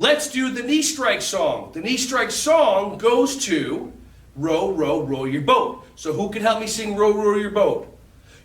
Let's do the knee strike song. The knee strike song goes to row, row, row your boat. So who can help me sing row, row your boat?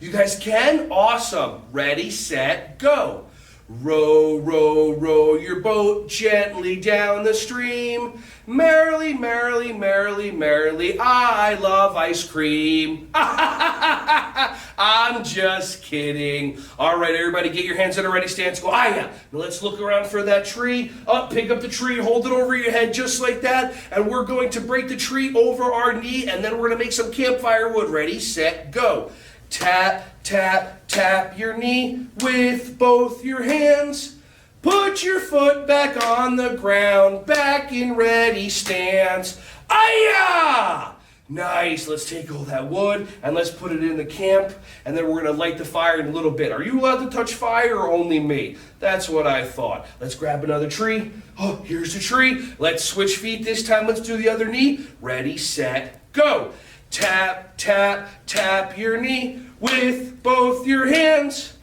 You guys can? Awesome. Ready, set, go. Row, row, row your boat gently down the stream. Merrily, merrily, merrily, merrily, I love ice cream. I'm just kidding. All right, everybody, get your hands in a ready stance. Go, AHYA. Now let's look around for that tree. Pick up the tree, hold it over your head just like that. And we're going to break the tree over our knee, and then we're going to make some campfire wood. Ready, set, go. Tap, tap, tap your knee with both your hands. Put your foot back on the ground, back in ready stance. AHYA! Nice, let's take all that wood and let's put it in the camp, and then we're gonna light the fire in a little bit. Are you allowed to touch fire or only me? That's what I thought. Let's grab another tree. Oh, here's the tree. Let's switch feet this time. Let's do the other knee. Ready, set, go. Tap, tap, tap your knee with both your hands.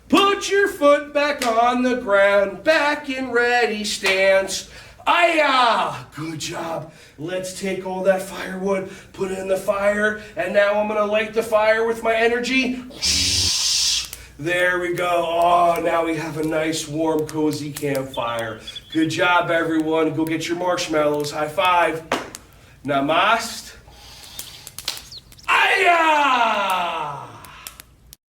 Put your foot back on the ground, back in ready stance. AHYA! Good job. Let's take all that firewood, put it in the fire, and now I'm gonna light the fire with my energy. There we go. Oh, now we have a nice, warm, cozy campfire. Good job, everyone. Go get your marshmallows. High five. NamastAHYAH!